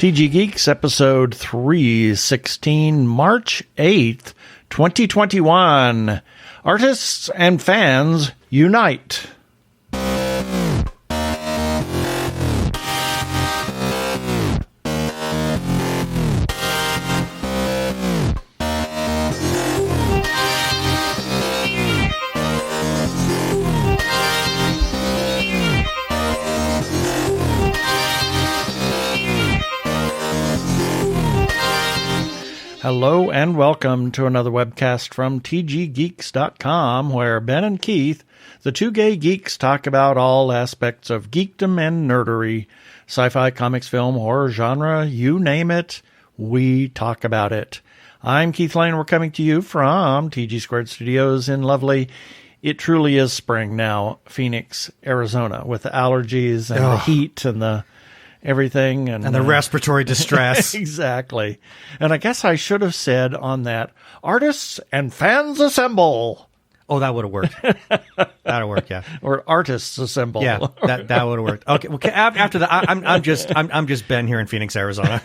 TG Geeks, episode 316, March 8th, 2021. Artists and fans unite. Hello and welcome to another webcast from tggeeks.com, where Ben and Keith, the two gay geeks, talk about all aspects of geekdom and nerdery, sci-fi, comics, film, horror, genre, you name it, we talk about it. I'm Keith Lane. We're coming to you from TG Squared Studios in lovely, it truly is spring now, Phoenix, Arizona, with the allergies and the heat and the everything and the respiratory distress. Exactly. And I guess I should have said on that, artists and fans assemble. Oh, that would have worked. That'll work, yeah. Or artists assemble. Yeah, that would have worked. Okay, well, after that, I'm just Ben here in Phoenix, Arizona.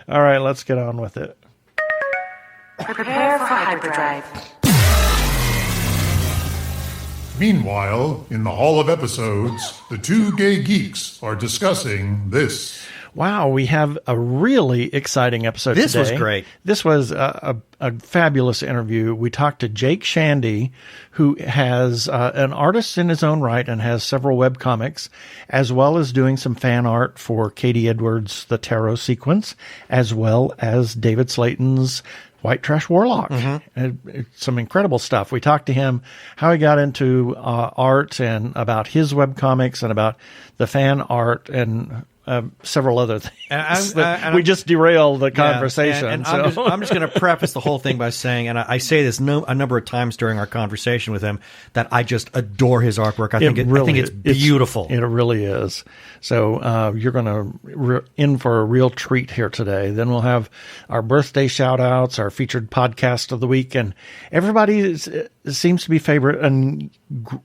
All right, let's get on with it. Prepare for hyperdrive. Meanwhile, in the Hall of Episodes, the two gay geeks are discussing this. Wow, we have a really exciting episode today. This was great. This was a fabulous interview. We talked to Jake Shandy, who has an artist in his own right and has several webcomics, as well as doing some fan art for Katie Edwards' The Tarot Sequence, as well as David Slayton's White Trash Warlock. Mm-hmm. Some incredible stuff. We talked to him how he got into art and about his webcomics and about the fan art and several other things. We just derailed the conversation. And I'm just going to preface the whole thing by saying, and I say this a number of times during our conversation with him, that I just adore his artwork. I think it's beautiful. It really is. So you're going to in for a real treat here today. Then we'll have our birthday shout-outs, our featured podcast of the week, and everybody seems to be favorite, and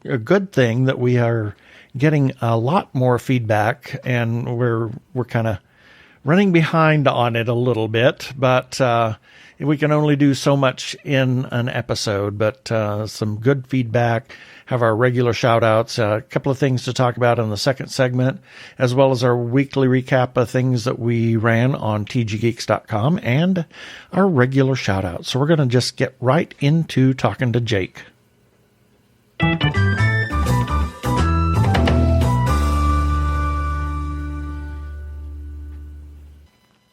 a good thing that we are getting a lot more feedback, and we're kind of running behind on it a little bit, but we can only do so much in an episode, but some good feedback, have our regular shout-outs, a couple of things to talk about in the second segment, as well as our weekly recap of things that we ran on tggeeks.com, and our regular shout-outs. So we're going to just get right into talking to Jake.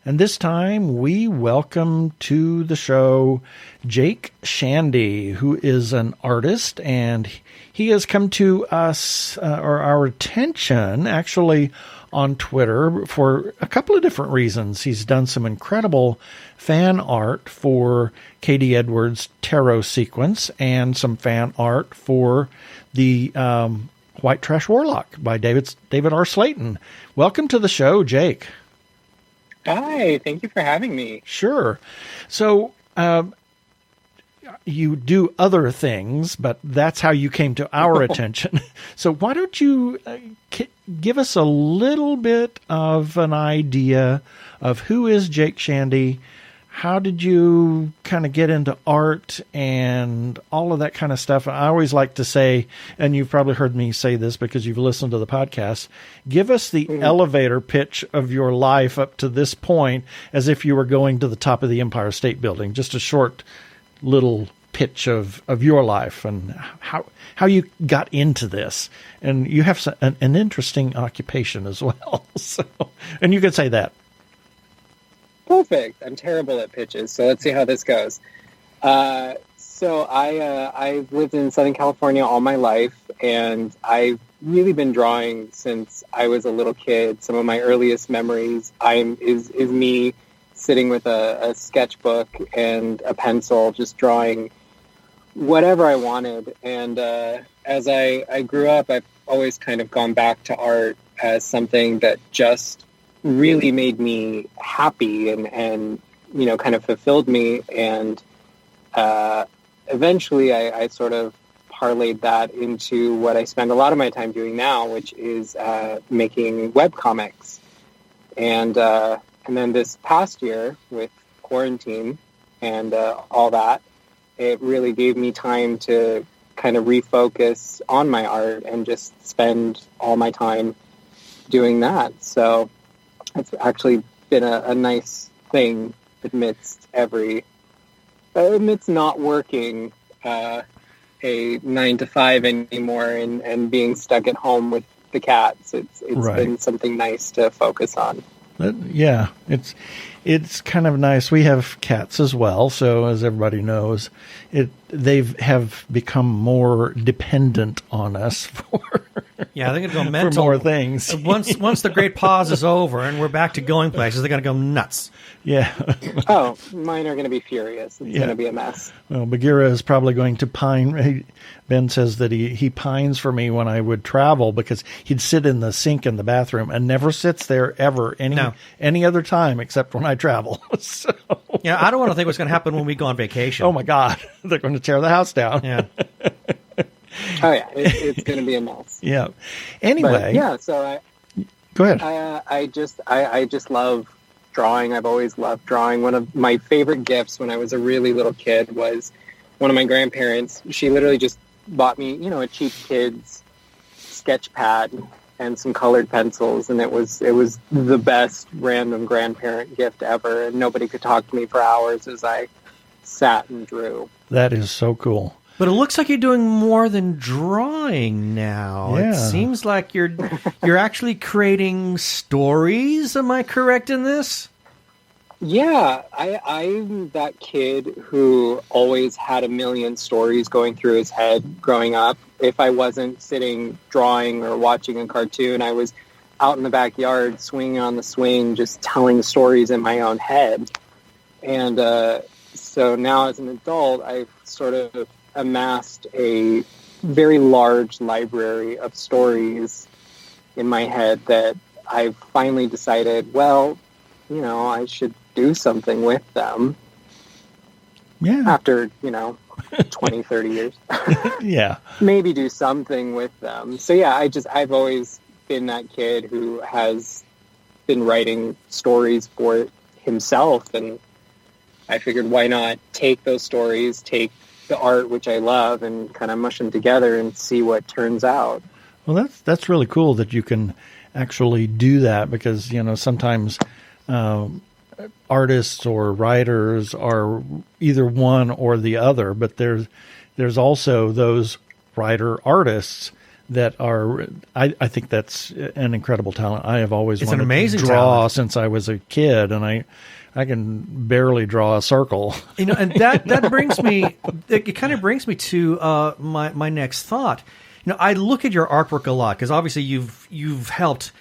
And this time, we welcome to the show Jake Shandy, who is an artist, and he has come to us, or our attention, actually, on Twitter for a couple of different reasons. He's done some incredible fan art for Katie Edwards' Tarot Sequence and some fan art for the White Trash Warlock by David R. Slayton. Welcome to the show, Jake. Hi, thank you for having me. Sure. So you do other things, but that's how you came to our attention. So why don't you give us a little bit of an idea of who is Jake Shandy? How did you kind of get into art and all of that kind of stuff? I always like to say, and you've probably heard me say this because you've listened to the podcast, give us the elevator pitch of your life up to this point as if you were going to the top of the Empire State Building. Just a short little pitch of your life and how you got into this. And you have an interesting occupation as well. So, and you could say that. Perfect. I'm terrible at pitches, so let's see how this goes. So I've lived in Southern California all my life, and I've really been drawing since I was a little kid. Some of my earliest memories is me sitting with a sketchbook and a pencil, just drawing whatever I wanted. And as I grew up, I've always kind of gone back to art as something that just really made me happy and you know, kind of fulfilled me. And eventually I sort of parlayed that into what I spend a lot of my time doing now, which is making webcomics. And And then this past year with quarantine and all that, it really gave me time to kind of refocus on my art and just spend all my time doing that. So it's actually been a nice thing amidst not working a 9-to-5 anymore and being stuck at home with the cats. It's been something nice to focus on. Yeah, it's kind of nice. We have cats as well, so as everybody knows, they have become more dependent on us for they're going to go mental for more things. Once the great pause is over and we're back to going places, they're going to go nuts. Yeah. Oh, mine are going to be furious. It's going to be a mess. Well, Bagheera is probably going to pine. Ben says that he pines for me when I would travel because he'd sit in the sink in the bathroom and never sits there ever any other time except when I travel. So. Yeah, I don't want to think what's going to happen when we go on vacation. Oh, my God. They're going to tear the house down. Yeah. Oh, yeah. It's going to be a mess. Yeah. Anyway. So go ahead. I just love drawing. I've always loved drawing. One of my favorite gifts when I was a really little kid was one of my grandparents. She literally just bought me, a cheap kid's sketch pad and some colored pencils, and it was the best random grandparent gift ever, and nobody could talk to me for hours as I sat and drew. That is so cool. But it looks like you're doing more than drawing now. Yeah. It seems like you're actually creating stories. Am I correct in this? Yeah, I'm that kid who always had a million stories going through his head growing up. If I wasn't sitting drawing or watching a cartoon, I was out in the backyard swinging on the swing, just telling stories in my own head. And so now as an adult, I've sort of amassed a very large library of stories in my head that I've finally decided, well, I should do something with them. Yeah. After, 20, 30 years. Yeah. Maybe do something with them. So yeah, I've always been that kid who has been writing stories for himself, and I figured why not take those stories, take the art, which I love, and kind of mush them together and see what turns out. Well, that's really cool that you can actually do that, because, sometimes artists or writers are either one or the other, but there's also those writer artists that are, I think that's an incredible talent. I have always wanted to draw since I was a kid, and I can barely draw a circle. And that brings me, it kind of brings me to my next thought. I look at your artwork a lot because obviously you've helped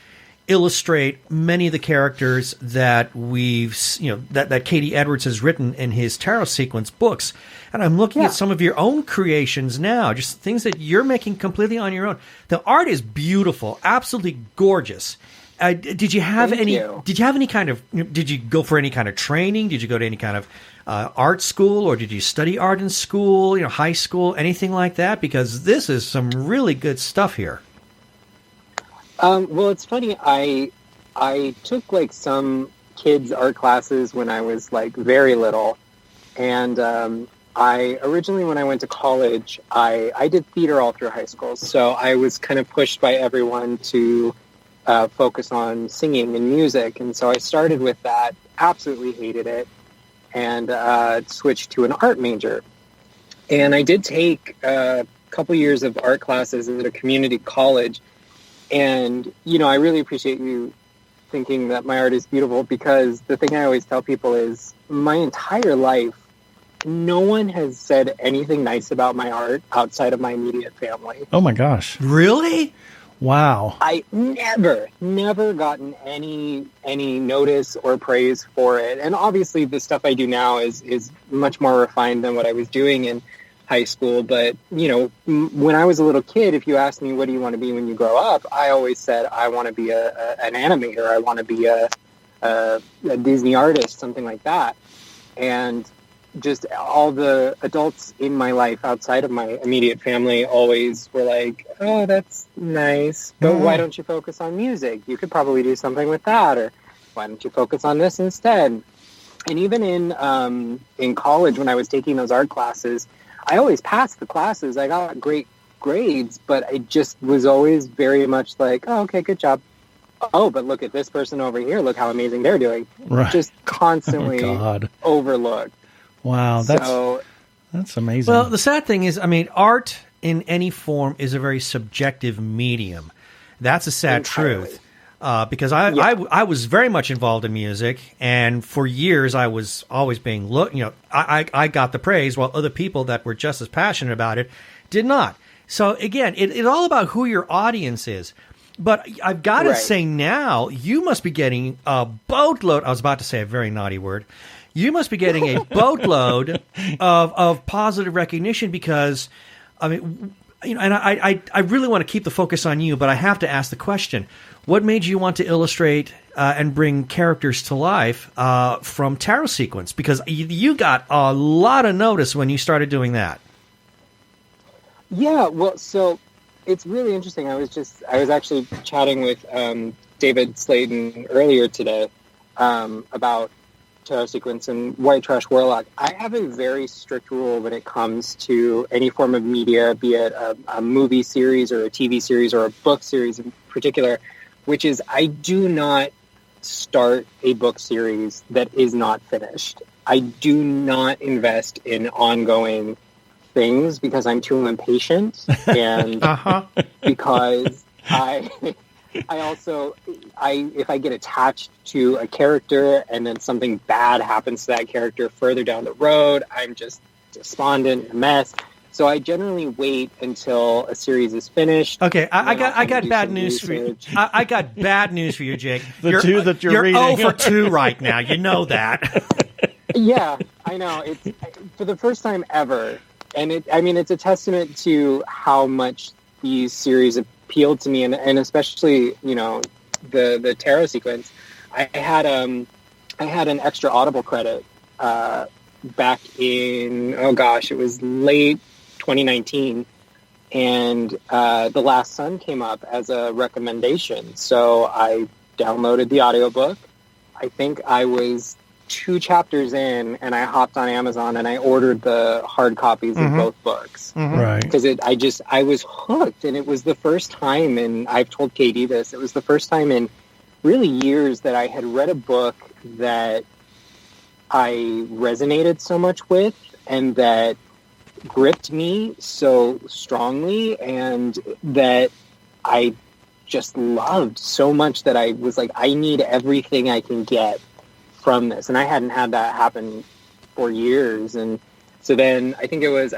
illustrate many of the characters that that Katie Edwards has written in his Tarot Sequence books. And I'm looking at some of your own creations now, just things that you're making completely on your own. The art is beautiful, absolutely gorgeous. Did you have any kind of, did you go for any kind of training? Did you go to any kind of art school, or did you study art in school, high school, anything like that? Because this is some really good stuff here. Well, it's funny. I took some kids' art classes when I was very little, and I originally, when I went to college, I did theater all through high school. So I was kind of pushed by everyone to focus on singing and music, and so I started with that. Absolutely hated it, and switched to an art major. And I did take a couple years of art classes at a community college. And, I really appreciate you thinking that my art is beautiful, because the thing I always tell people is my entire life, no one has said anything nice about my art outside of my immediate family. Oh, my gosh. Really? Wow. I never gotten any notice or praise for it. And obviously the stuff I do now is much more refined than what I was doing in high school. But, when I was a little kid, if you asked me, what do you want to be when you grow up? I always said, I want to be an animator. I want to be a Disney artist, something like that. And just all the adults in my life outside of my immediate family always were like, oh, that's nice, but why don't you focus on music? You could probably do something with that. Or, Why don't you focus on this instead? And even in college, when I was taking those art classes, I always passed the classes. I got great grades, but I just was always very much like, oh, okay, good job. Oh, but look at this person over here. Look how amazing they're doing. Right. Just constantly overlooked. Wow, that's amazing. Well, the sad thing is, I mean, art in any form is a very subjective medium. That's a sad truth. Because I was very much involved in music, and for years I was always being looked. You know, I got the praise, while other people that were just as passionate about it did not. So again, it's all about who your audience is. But I've got to say now, you must be getting a boatload. I was about to say a very naughty word. You must be getting a boatload of positive recognition, because, I mean, you know, and I really want to keep the focus on you, but I have to ask the question: what made you want to illustrate and bring characters to life from tarot sequence? Because you got a lot of notice when you started doing that. Yeah, well, so it's really interesting. I was actually chatting with David Slayton earlier today about tarot sequence and White Trash Warlock. I have a very strict rule when it comes to any form of media, be it a movie series or a TV series or a book series in particular, which is I do not start a book series that is not finished. I do not invest in ongoing things because I'm too impatient, and because I also if I get attached to a character and then something bad happens to that character further down the road, I'm just despondent, a mess. So I generally wait until a series is finished. Okay, I got bad news for you. I got bad news for you, Jake. You're reading. 0 for 2 right now. You know that. Yeah, I know. It's for the first time ever. And it's a testament to how much these series appealed to me, and especially, you know, the tarot sequence. I had an extra Audible credit back in, it was late 2019, and The Last Sun came up as a recommendation. So I downloaded the audiobook. I think I was 2 chapters in, and I hopped on Amazon and I ordered the hard copies of both books. Right. Because I was hooked, and it was the first time, and I've told Katie this, it was the first time in really years that I had read a book that I resonated so much with and that gripped me so strongly and that I just loved so much that I was like, I need everything I can get from this. And I hadn't had that happen for years. And so then I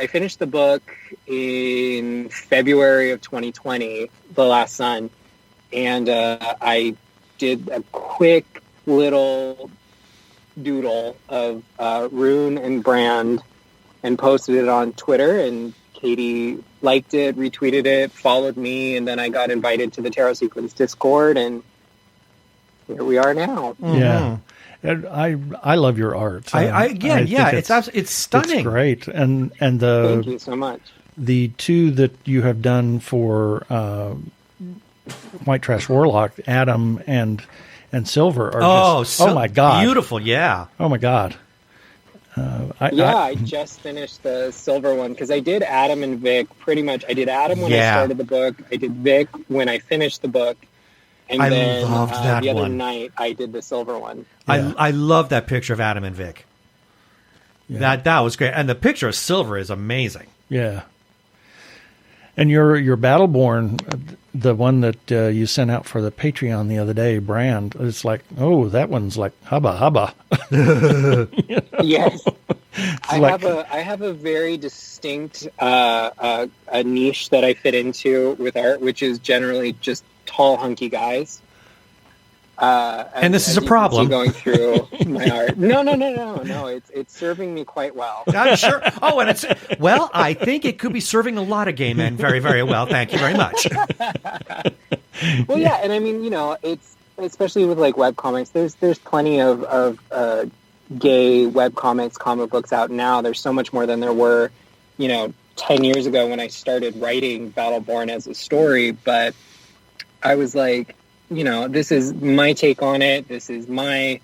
finished the book in February of 2020, The Last Sun. And I did a quick little doodle of rune and brand and posted it on Twitter, and Katie liked it, retweeted it, followed me, and then I got invited to the Tarot Sequence Discord, and here we are now. Yeah. I love your art. It's stunning. It's great, and thank you so much. The 2 that you have done for White Trash Warlock, Adam and Silver, are oh my god, beautiful! Yeah. Oh my god. I just finished the Silver one because I did Adam and Vic pretty much. I did Adam when I started the book. I did Vic when I finished the book. And then loved that the other one. night I did the Silver one. Yeah. I love that picture of Adam and Vic. Yeah. That was great. And the picture of Silver is amazing. Yeah. And your Battleborn, the one that you sent out for the Patreon the other day, brand, it's like, oh, that one's like hubba. Yes. I have a very distinct a niche that I fit into with art, which is generally just tall, hunky guys. And this is a problem going through my art. No. It's serving me quite well. I'm sure. Oh, and I think it could be serving a lot of gay men very, very well. Thank you very much. Well, yeah, and I mean, you know, it's especially with like webcomics. There's plenty of gay webcomics, comic books out now. There's so much more than there were, you know, 10 years ago when I started writing Battleborn as a story. But I was like, this is my take on it. This is my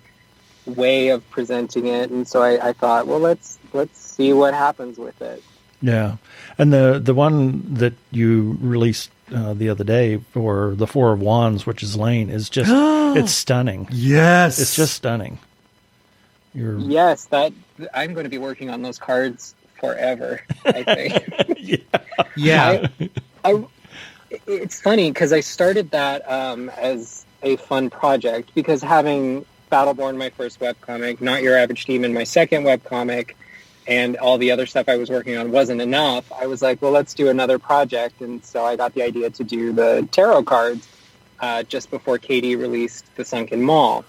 way of presenting it. And so I thought, well, let's see what happens with it. Yeah. And the one that you released the other day for the Four of Wands, which is Lane, is just, it's stunning. Yes. It's just stunning. Yes, I'm going to be working on those cards forever, I think. Yeah. It's funny because I started that as a fun project, because having Battleborn, my first webcomic, Not Your Average Demon, my second webcomic, and all the other stuff I was working on wasn't enough. I was like, well, let's do another project. And so I got the idea to do the tarot cards just before Katie released The Sunken Mall.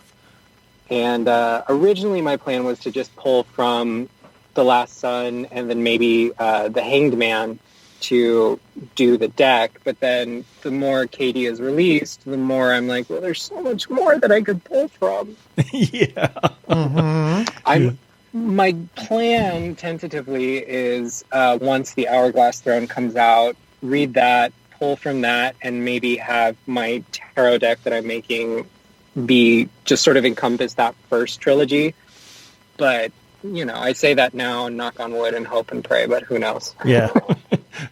And originally my plan was to just pull from The Last Sun and then maybe The Hanged Man to do the deck. But then the more Katie is released, the more I'm like, well, there's so much more that I could pull from. Yeah. Mm-hmm. My plan, tentatively, is once the Hourglass Throne comes out, read that, pull from that, and maybe have my tarot deck that I'm making be just sort of encompass that first trilogy. But, I say that now, knock on wood, and hope and pray, but who knows? Yeah.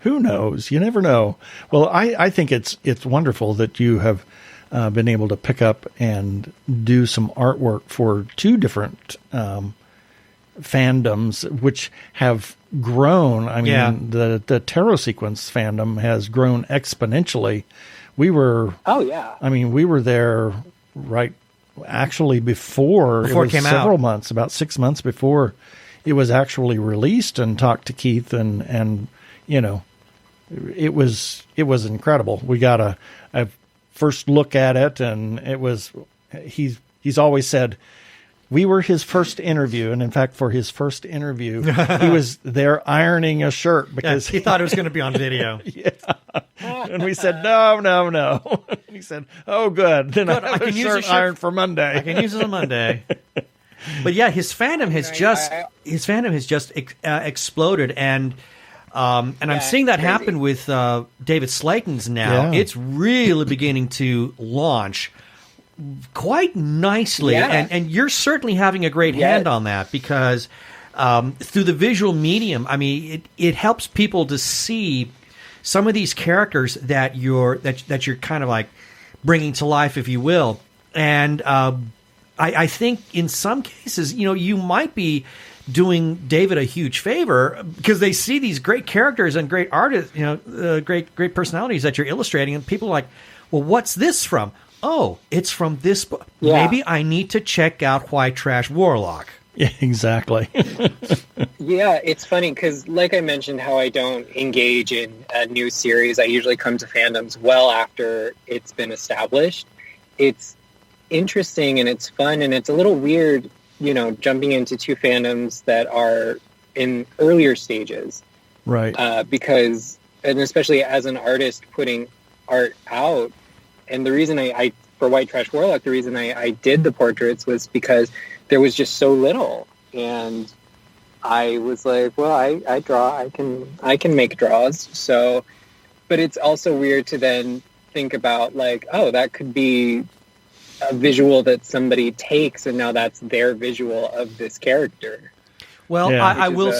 Who knows? You never know. Well, I think it's wonderful that you have been able to pick up and do some artwork for two different fandoms, which have grown. I mean, the Tarot Sequence fandom has grown exponentially. We were there right actually before it came several out. Months, about 6 months before it was actually released, and talked to Keith and it was incredible. We got a first look at it, and it was he's always said we were his first interview, and in fact, for his first interview, he was there ironing a shirt because he thought it was going to be on video. Yeah, and we said no. He said, "Oh, good. Then I have a shirt ironed for Monday. I can use it on Monday." But yeah, his fandom has just exploded, and I'm seeing that happen with David Slayton's now. Yeah. It's really beginning to launch quite nicely, and you're certainly having a great hand on that, because through the visual medium, I mean, it helps people to see some of these characters that you're kind of like bringing to life, if you will. And I think in some cases, you might be doing David a huge favor, because they see these great characters and great artists, great personalities that you're illustrating, and people are like, well, what's this from? Oh, it's from this book. Yeah. Maybe I need to check out Why Trash Warlock. Yeah, exactly. Yeah, it's funny because, like I mentioned, how I don't engage in a new series. I usually come to fandoms well after it's been established. It's interesting and it's fun, and it's a little weird, jumping into two fandoms that are in earlier stages. Right. Because, and especially as an artist putting art out, and the reason I for White Trash Warlock, the reason I did the portraits was because there was just so little, and I was like, well, I draw, I can make draws. So, but it's also weird to then think about like, oh, that could be a visual that somebody takes, and now that's their visual of this character. Well, yeah. I will.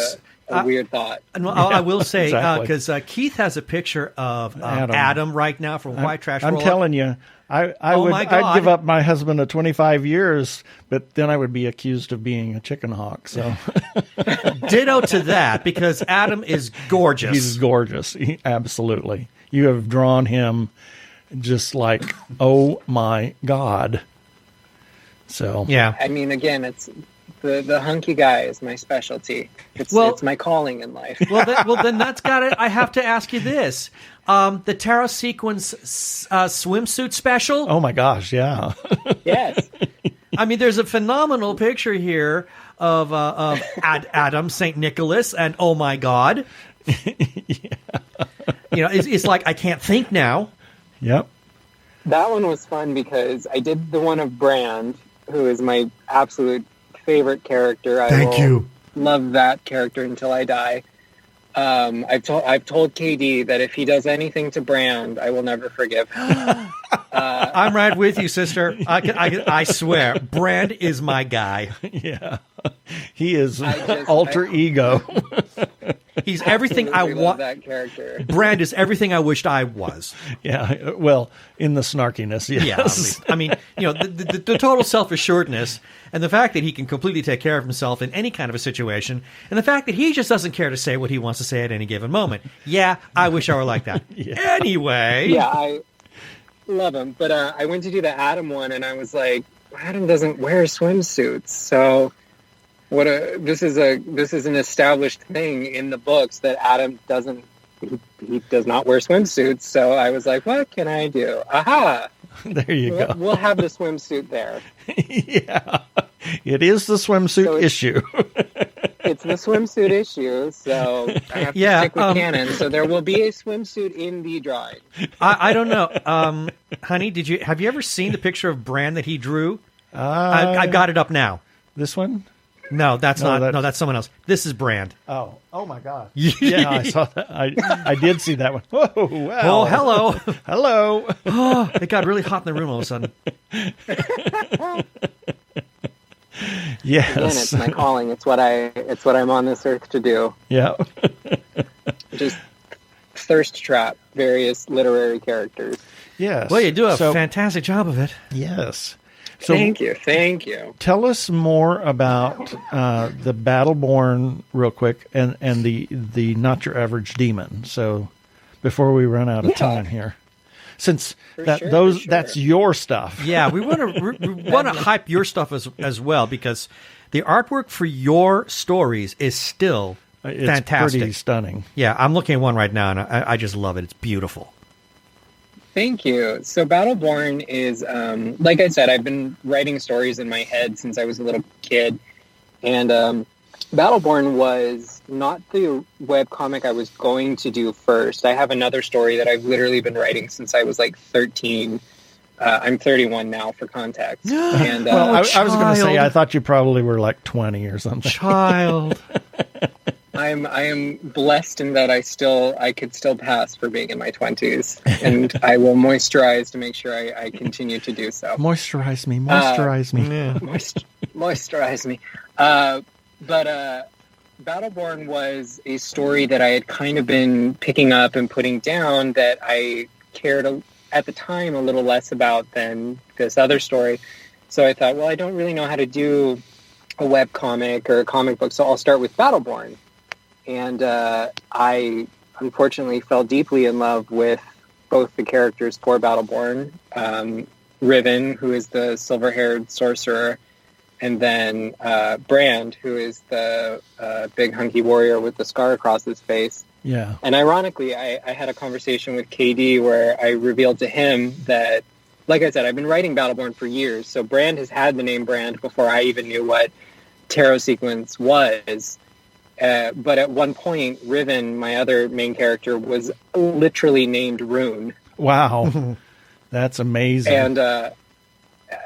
A weird thought. I will say, because exactly. Keith has a picture of Adam right now from White Trash I'm Warlock. telling you, I'd give up my husband of 25 years, but then I would be accused of being a chicken hawk. So, ditto to that, because Adam is gorgeous. He's gorgeous. Absolutely. You have drawn him just like, oh my God. So yeah, I mean, again, it's the hunky guy is my specialty. It's my calling in life. Well, then that's got it. I have to ask you this: the Tarot Sequence swimsuit special. Oh my gosh, yeah. Yes. I mean, there's a phenomenal picture here of Adam, St. Nicholas, and oh my God. Yeah. It's like I can't think now. Yep. That one was fun because I did the one of Brand, who is my absolute favorite character. Thank you. Love that character until I die. I've told KD that if he does anything to Brand, I will never forgive him. I'm right with you, sister. I swear, Brand is my guy. Yeah. He is alter ego. He's everything I want. That character. Brand is everything I wished I was. Yeah. Well, in the snarkiness, yes. Yeah. I mean, the total self-assuredness and the fact that he can completely take care of himself in any kind of a situation, and the fact that he just doesn't care to say what he wants to say at any given moment. Yeah, I wish I were like that. Yeah. Anyway. Yeah, I love him. But I went to do the Adam one, and I was like, Adam doesn't wear swimsuits, so... This is an established thing in the books that Adam doesn't. He does not wear swimsuits. So I was like, what can I do? Aha! There you go. We'll have the swimsuit there. Yeah, it is the swimsuit issue. It's the swimsuit issue. So I have to stick with canon. So there will be a swimsuit in the drawing. I don't know, honey. Have you ever seen the picture of Bran that he drew? I've got it up now. This one. No, that's not. No, that's someone else. This is Brand. Oh my God! Yeah, I saw that. I did see that one. Whoa! Wow. Oh, hello, hello. Oh, it got really hot in the room all of a sudden. Yes. Again, it's my calling. It's what I'm on this earth to do. Yeah. Just thirst trap various literary characters. Yes. Well, you do a fantastic job of it. Yes. So, thank you. Tell us more about the Battleborn real quick, and the Not Your Average Demon. So before we run out of time here, since that's your stuff. Yeah, we want to hype your stuff as well, because the artwork for your stories is still fantastic. Pretty stunning. Yeah, I'm looking at one right now, and I just love it. It's beautiful. Thank you. So Battleborn is, like I said, I've been writing stories in my head since I was a little kid. And Battleborn was not the webcomic I was going to do first. I have another story that I've literally been writing since I was like 13. I'm 31 now, for context. And well, I was going to say, I thought you probably were like 20 or something. Child. I am blessed in that I could still pass for being in my 20s, and I will moisturize to make sure I continue to do so. Moisturize me. Yeah. Moisturize me. But Battleborn was a story that I had kind of been picking up and putting down that I cared at the time a little less about than this other story. So I thought, well, I don't really know how to do a webcomic or a comic book, so I'll start with Battleborn. And I unfortunately fell deeply in love with both the characters for Battleborn, Riven, who is the silver-haired sorcerer, and then Brand, who is the big hunky warrior with the scar across his face. Yeah. And ironically, I had a conversation with KD where I revealed to him that, like I said, I've been writing Battleborn for years, so Brand has had the name Brand before I even knew what tarot sequence was. But at one point, Riven, my other main character, was literally named Rune. Wow. That's amazing. And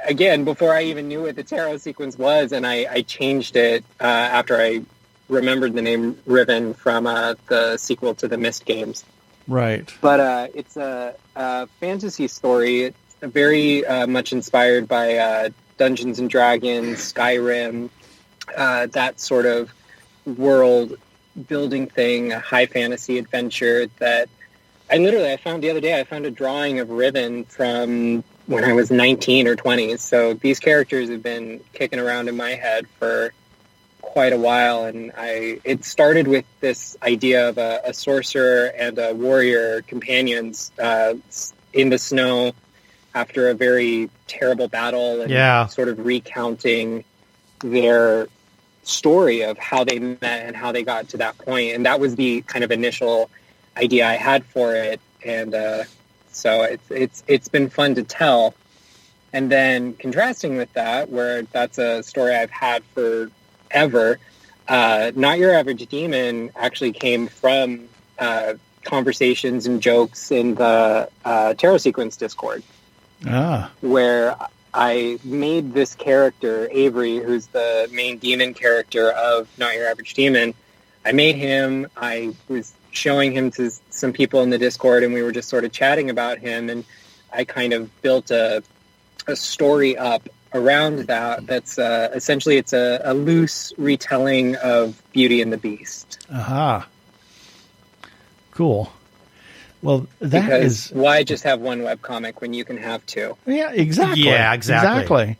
again, before I even knew what the tarot sequence was, and I changed it after I remembered the name Riven from the sequel to the Myst games. Right. But it's a fantasy story. It's very much inspired by Dungeons & Dragons, Skyrim, that sort of world building thing, a high fantasy adventure that I found the other day. I found a drawing of Riven from when I was 19 or 20. So these characters have been kicking around in my head for quite a while, and it started with this idea of a sorcerer and a warrior companions in the snow after a very terrible battle, and sort of recounting their story of how they met and how they got to that point. And that was the kind of initial idea I had for it. And so it's been fun to tell. And then contrasting with that, where that's a story I've had forever, Not Your Average Demon actually came from conversations and jokes in the Tarot Sequence Discord. Where I made this character, Avery, who's the main demon character of Not Your Average Demon. I made him. I was showing him to some people in the Discord, and we were just sort of chatting about him. And I kind of built a story up around that. That's essentially it's a loose retelling of Beauty and the Beast. Aha. Cool. Well, because why just have one webcomic when you can have two? Yeah, exactly. Yeah, exactly.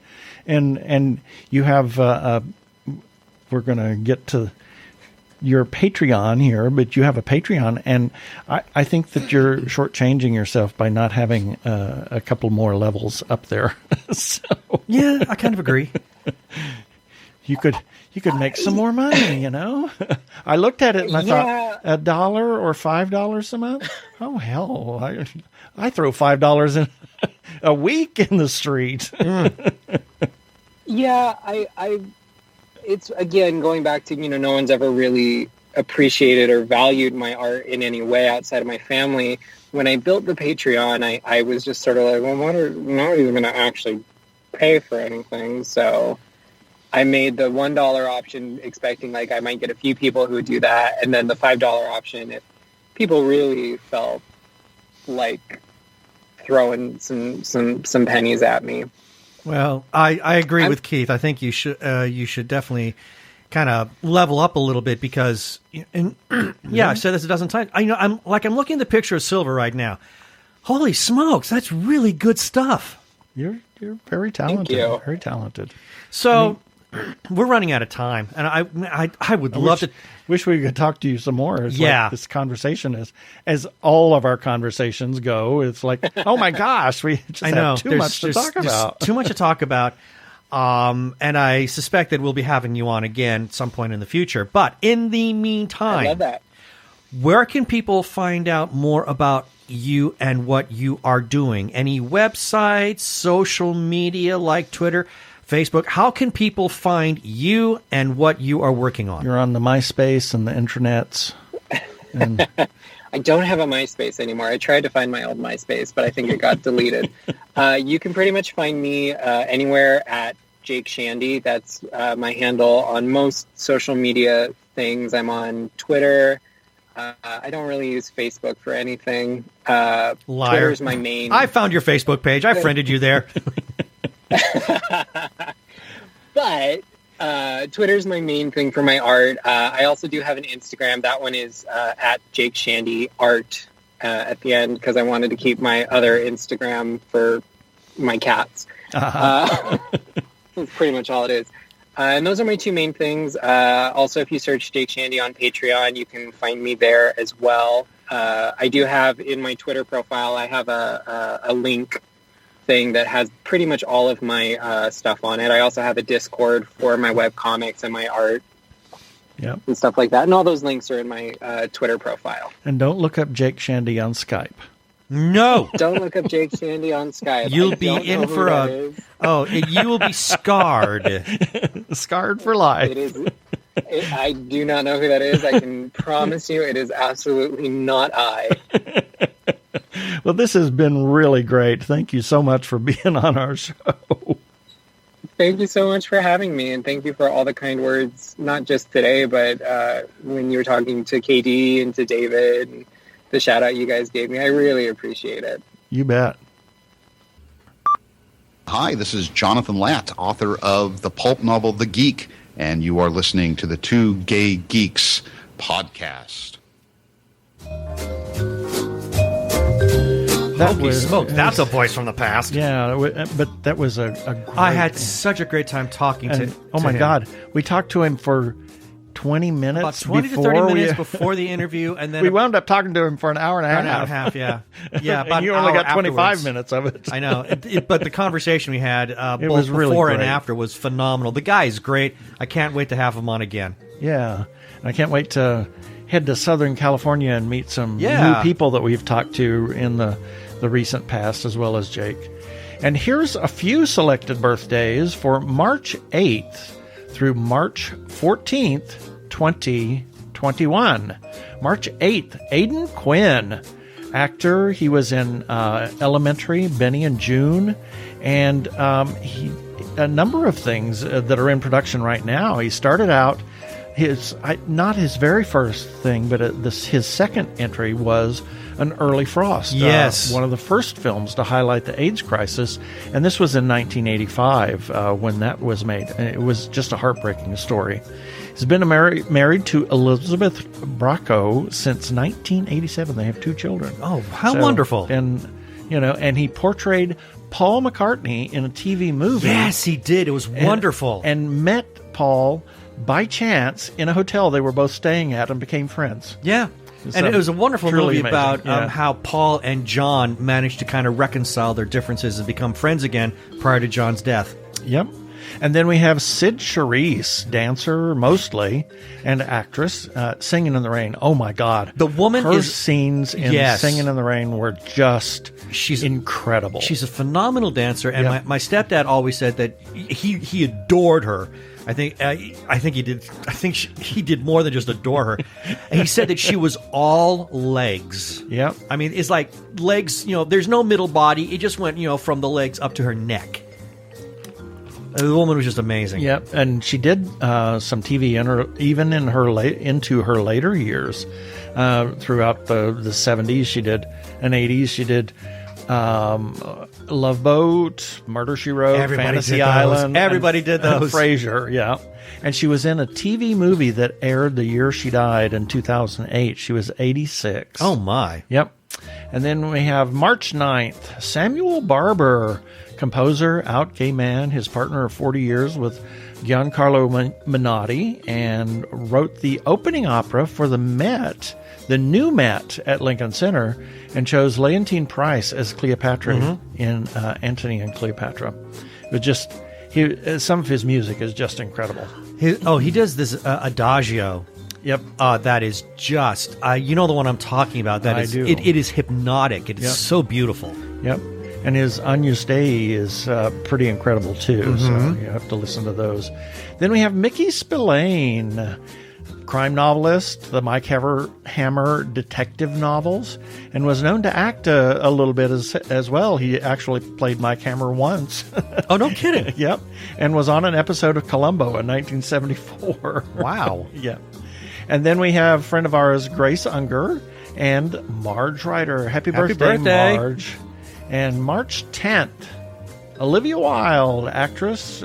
And you have we're going to get to your Patreon here, but you have a Patreon, and I think that you're shortchanging yourself by not having a couple more levels up there. So, yeah, I kind of agree. You could make some more money, you know? I looked at it and I thought, $1 or $5 a month? Oh, hell. I throw $5 in a week in the street. Yeah, I it's, again, going back to, no one's ever really appreciated or valued my art in any way outside of my family. When I built the Patreon, I was just sort of like, well, nobody's going to actually pay for anything, so I made the $1 option expecting like I might get a few people who would do that, and then the $5 option if people really felt like throwing some pennies at me. Well, I agree with Keith. I think you should definitely kind of level up a little bit because, I've said this a dozen times. I'm looking at the picture of Silver right now. Holy smokes, that's really good stuff. You're very talented. Thank you. Very talented. So we're running out of time, and I would love to. Wish we could talk to you some more. It's like this conversation is, as all of our conversations go, it's like, oh my gosh, we just have too much to talk about. Too much to talk about. And I suspect that we'll be having you on again at some point in the future. But in the meantime, I love that. Where can people find out more about you and what you are doing? Any websites, social media like Twitter, Facebook? How can people find you and what you are working on? You're on the MySpace and the intranets. And I don't have a MySpace anymore. I tried to find my old MySpace, but I think it got deleted. You can pretty much find me anywhere at Jake Shandy. That's my handle on most social media things. I'm on Twitter. I don't really use Facebook for anything. Liar. Twitter's my main. I found your Facebook page. I friended you there. But Twitter's my main thing for my art. I also do have an Instagram. That one is at Jake Shandy Art at the end because I wanted to keep my other Instagram for my cats. That's pretty much all it is. And those are my two main things. Also, if you search Jake Shandy on Patreon, you can find me there as well. I do have in my Twitter profile, I have a link thing that has pretty much all of my stuff on it. I also have a Discord for my webcomics and my art and stuff like that. And all those links are in my Twitter profile. And don't look up Jake Shandy on Skype. No. Don't look up Jake Shandy on Skype. You'll be in for you will be scarred. Scarred for life. It is. I do not know who that is. I can promise you it is absolutely not I. Well, this has been really great. Thank you so much for being on our show. Thank you so much for having me, and thank you for all the kind words, not just today, but when you were talking to KD and to David, and the shout-out you guys gave me. I really appreciate it. You bet. Hi, this is Jonathan Latt, author of the pulp novel The Geek, and you are listening to the Two Gay Geeks podcast. Holy smoke, that's a voice from the past. Yeah, but that was a great... I had such a great time talking to him. Oh, my God. We talked to him for 20 minutes about 20 to 30 minutes before the interview, and then we wound up talking to him for an hour and a half. An hour and a half, yeah. About and you only got 25 minutes of it. I know, but the conversation we had both was really before great. And after was phenomenal. The guy is great. I can't wait to have him on again. Yeah, and I can't wait to head to Southern California and meet some new people that we've talked to in the recent past, as well as Jake. And here's a few selected birthdays for March 8th through March 14th, 2021. March 8th, Aidan Quinn, actor. He was in Elementary, Benny and June, and a number of things that are in production right now. He started out not his very first thing, but his second entry was An Early Frost. Yes. One of the first films to highlight the AIDS crisis. And this was in 1985 when that was made. And it was just a heartbreaking story. He's been married to Elizabeth Bracco since 1987. They have 2 children. Oh, how wonderful. And, and he portrayed Paul McCartney in a TV movie. Yes, he did. It was wonderful. And met Paul by chance in a hotel they were both staying at and became friends. Yeah. And it was a wonderful movie amazing. about how Paul and John managed to kind of reconcile their differences and become friends again prior to John's death. Yep. And then we have Sid Charisse, dancer mostly, and actress, Singing in the Rain. Oh, my God. The woman Her scenes in Singing in the Rain were just incredible. She's a phenomenal dancer, and my stepdad always said that he adored her. I think he did. I think he did more than just adore her. And he said that she was all legs. Yep. I mean, it's like legs. There's no middle body. It just went from the legs up to her neck. The woman was just amazing. Yep, and she did some TV even into her later years. Throughout the 70s, she did, and 80s, she did Love Boat, Murder, She Wrote, Fantasy Island. Everybody did those. Frasier, yeah. And she was in a TV movie that aired the year she died in 2008. She was 86. Oh, my. Yep. And then we have March 9th, Samuel Barber, composer, out gay man, his partner of 40 years with Giancarlo Menotti, and wrote the opening opera for the Met, the new Met at Lincoln Center, and chose Leontine Price as Cleopatra in Antony and Cleopatra. It was just, some of his music is just incredible. He does this Adagio. Yep. That is just, the one I'm talking about. That is, do. It is hypnotic. It is so beautiful. Yep. And his Agnus Dei is pretty incredible, too. So you have to listen to those. Then we have Mickey Spillane, crime novelist, the Mike Hammer detective novels, and was known to act a little bit as well. He actually played Mike Hammer once. Oh, no kidding. Yep. And was on an episode of Columbo in 1974. Wow. Yep. And then we have a friend of ours, Grace Unger, and Marge Ryder. Happy birthday, Marge. And March 10th, Olivia Wilde, actress,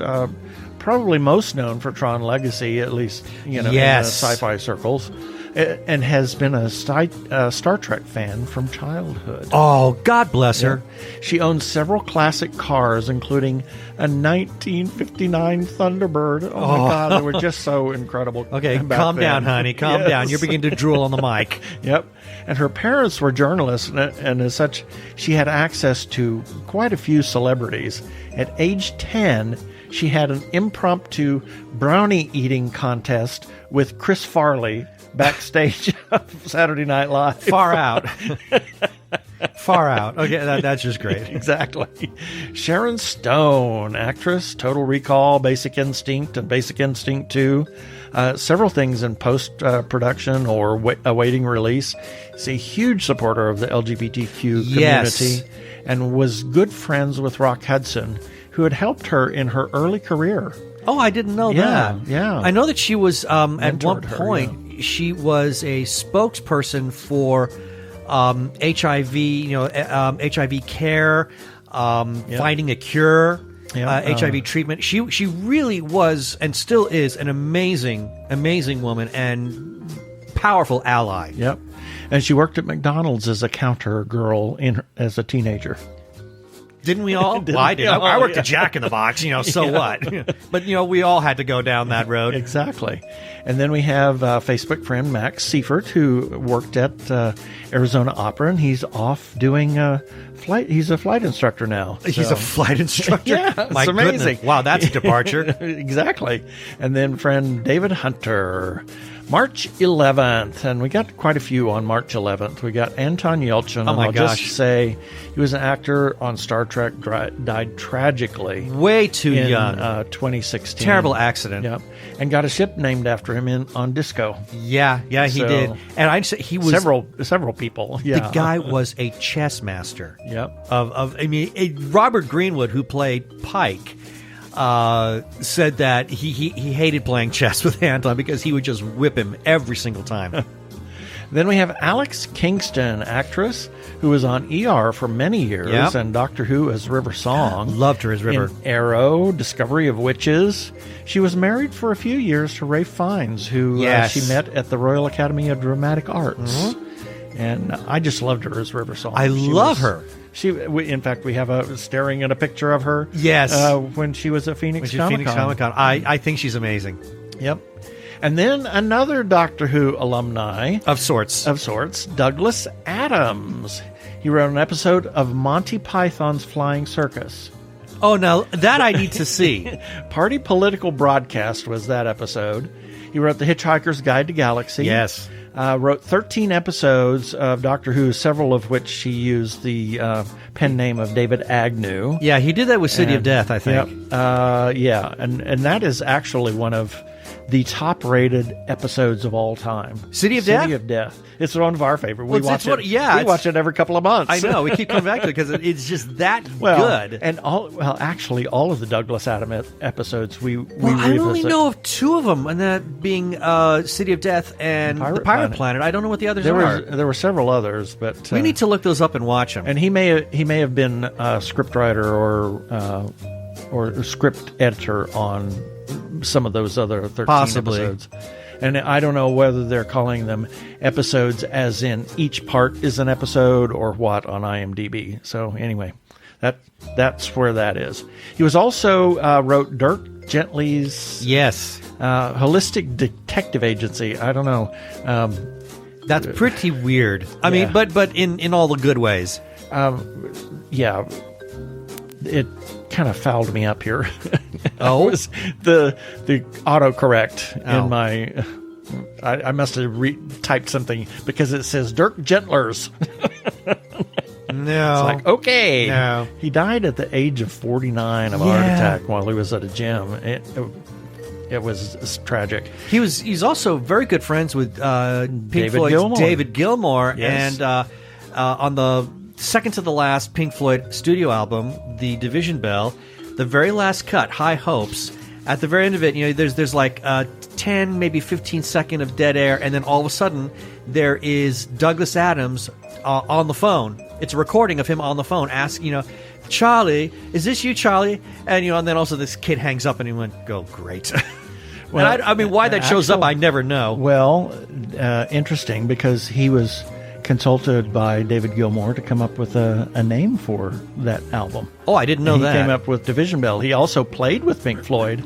probably most known for Tron Legacy, at least in the sci-fi circles, and has been a Star Trek fan from childhood. Oh, God bless her. She owns several classic cars, including a 1959 Thunderbird. Oh, my God, they were just so incredible. Okay, calm down, honey. Calm down. You're beginning to drool on the mic. Yep. And her parents were journalists, and as such, she had access to quite a few celebrities. At age 10, she had an impromptu brownie eating contest with Chris Farley backstage of Saturday Night Live. Far out. Far out. Okay, that's just great. Exactly. Sharon Stone, actress, Total Recall, Basic Instinct, and Basic Instinct 2. Several things in post-production or awaiting release. Is a huge supporter of the LGBTQ community and was good friends with Rock Hudson, who had helped her in her early career. Oh, I didn't know that. Yeah. I know that she was, at one point, she was a spokesperson for HIV, HIV care, finding a cure, HIV treatment. She really was and still is an amazing woman and powerful ally. Yep. And she worked at McDonald's as a counter girl as a teenager. Didn't we all? Well, I did. I worked at Jack in the Box, so what? But, we all had to go down that road. Exactly. And then we have Facebook friend Max Seifert, who worked at Arizona Opera, and he's off doing flight. He's a flight instructor now. So. He's a flight instructor? Yeah, My it's amazing. Goodness. Wow, that's a departure. Exactly. And then friend David Hunter. March 11th, and we got quite a few on March 11th. We got Anton Yelchin. Oh, my I'll gosh. just say he was an actor on Star Trek, died tragically. Way too young. 2016. Terrible accident. Yep. And got a ship named after him on Disco. Yeah, he did. And I'd say he was... Several people. Yeah. The guy was a chess master. Yep. Robert Greenwood, who played Pike, said that he hated playing chess with Anton because he would just whip him every single time. Then we have Alex Kingston, actress who was on ER for many years and Doctor Who as River Song. Loved her as River. In Arrow, Discovery of Witches. She was married for a few years to Ralph Fiennes, who she met at the Royal Academy of Dramatic Arts. And I just loved her as River Song. I love her. In fact, we have staring at a picture of her. Yes. When she was at Phoenix Comic-Con. I think she's amazing. Yep. And then another Doctor Who alumni. Of sorts, Douglas Adams. He wrote an episode of Monty Python's Flying Circus. Oh, now that I need to see. Party Political Broadcast was that episode. He wrote The Hitchhiker's Guide to Galaxy. Yes. Wrote 13 episodes of Doctor Who, several of which he used the pen name of David Agnew. Yeah, he did that with City of Death, I think. Yep. And that is actually one of the top-rated episodes of all time. City of Death? City of Death. It's one of our favorite. We watch it every couple of months. I know. We keep coming back to it because it's just that good. And actually, all of the Douglas Adams episodes we revisit. I only know of two of them, and that being City of Death and The Pirate Planet. I don't know what the others are. There were several others, but we need to look those up and watch them. And he may have been a scriptwriter or script editor on some of those other 13 episodes. And I don't know whether they're calling them episodes as in each part is an episode or what on IMDb. So anyway, that's where that is. He was also wrote Dirk Gently's Holistic Detective Agency. I don't know. That's pretty weird. I mean, but in all the good ways. It kind of fouled me up here. Oh, it was the autocorrect in my. I must have typed something because it says Dirk Gentlers. No, it's like okay. No, he died at the age of 49 of a heart attack while he was at a gym. It was tragic. He's also very good friends with Pink Floyd's David Gilmour, and on the second to the last Pink Floyd studio album, The Division Bell, the very last cut, High Hopes, at the very end of it, there's like 10, maybe 15 seconds of dead air, and then all of a sudden there is Douglas Adams on the phone. It's a recording of him on the phone asking, Charlie, is this you, Charlie? And then also this kid hangs up and he went, go, great. Well, I mean, why that shows up, I never know. Well, interesting, because he was consulted by David Gilmour to come up with a name for that album. Oh, I didn't know that. He came up with Division Bell. He also played with Pink Floyd,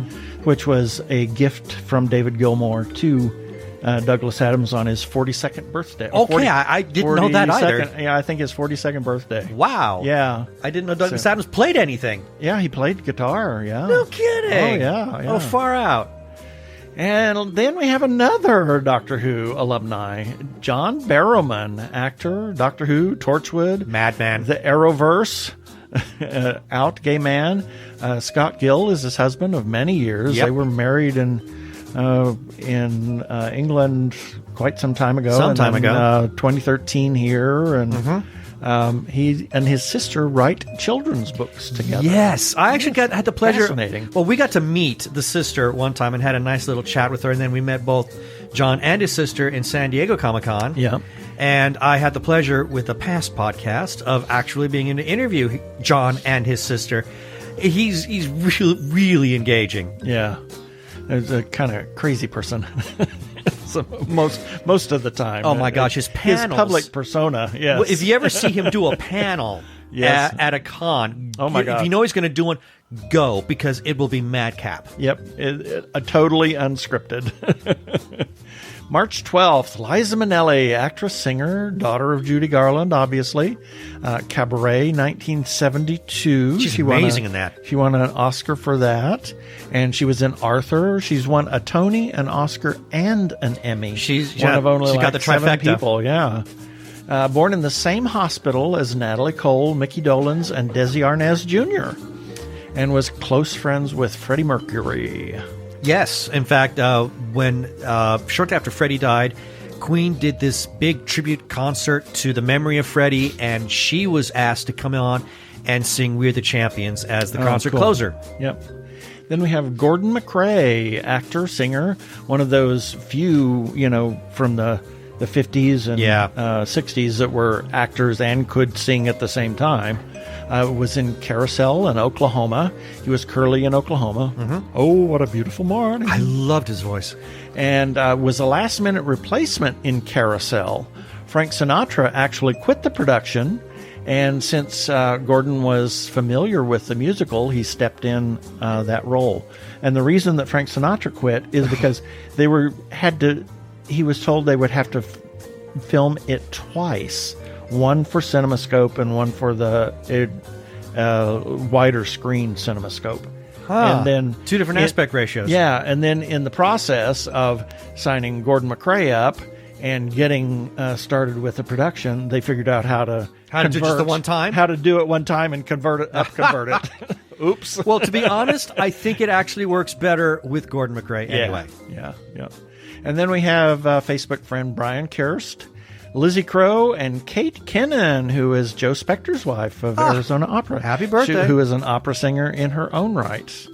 which was a gift from David Gilmour to Douglas Adams on his 42nd birthday. Okay, I didn't know that either. Yeah, I think his 42nd birthday. Wow. Yeah. I didn't know Douglas Adams played anything. Yeah, he played guitar, yeah. No kidding. Oh, yeah. Oh, far out. And then we have another Doctor Who alumni, John Barrowman, actor, Doctor Who, Torchwood, Madman, the Arrowverse, out gay man. Scott Gill is his husband of many years. Yep. They were married in England quite some time ago. 2013 here, and he and his sister write children's books together. Yes, I actually had the pleasure. Fascinating. Well, we got to meet the sister one time and had a nice little chat with her, and then we met both John and his sister in San Diego Comic-Con. Yeah. And I had the pleasure with a past podcast of actually being able to interview John and his sister. He's really, really engaging. Yeah. He's a kind of crazy person. So most of the time. Oh my gosh, his panels. His public persona, yes. Well, if you ever see him do a panel at a con, oh my God. If you know he's going to do one, go, because it will be madcap. Yep, totally unscripted. March 12th, Liza Minnelli, actress, singer, daughter of Judy Garland, obviously. Cabaret, 1972. She's amazing in that. She won an Oscar for that. And she was in Arthur. She's won a Tony, an Oscar, and an Emmy. She's one of only got the 7 trifecta. people. Yeah. Born in the same hospital as Natalie Cole, Mickey Dolenz, and Desi Arnaz Jr. And was close friends with Freddie Mercury. Yes. In fact, when shortly after Freddie died, Queen did this big tribute concert to the memory of Freddie, and she was asked to come on and sing We're the Champions as the concert closer. Yep. Then we have Gordon Mcrae, actor, singer, one of those few, from the the 50s and 60s that were actors and could sing at the same time. Was in Carousel in Oklahoma. He was Curly in Oklahoma. Oh, what a beautiful morning. I loved his voice. And was a last-minute replacement in Carousel. Frank Sinatra actually quit the production, and since Gordon was familiar with the musical, he stepped in that role. And the reason that Frank Sinatra quit is because he was told they would have to film it twice. One for CinemaScope and one for the wider screen CinemaScope. And then two different aspect ratios. Yeah, and then in the process of signing Gordon Mcrae up and getting started with the production, they figured out how to do just the one time? How to do it one time and convert it. Oops. Well, to be honest, I think it actually works better with Gordon Mcrae anyway. Yeah. And then we have Facebook friend Brian Kirst, Lizzie Crow, and Kate Kennan, who is Joe Spector's wife of Arizona Opera. Happy birthday. Who is an opera singer in her own right.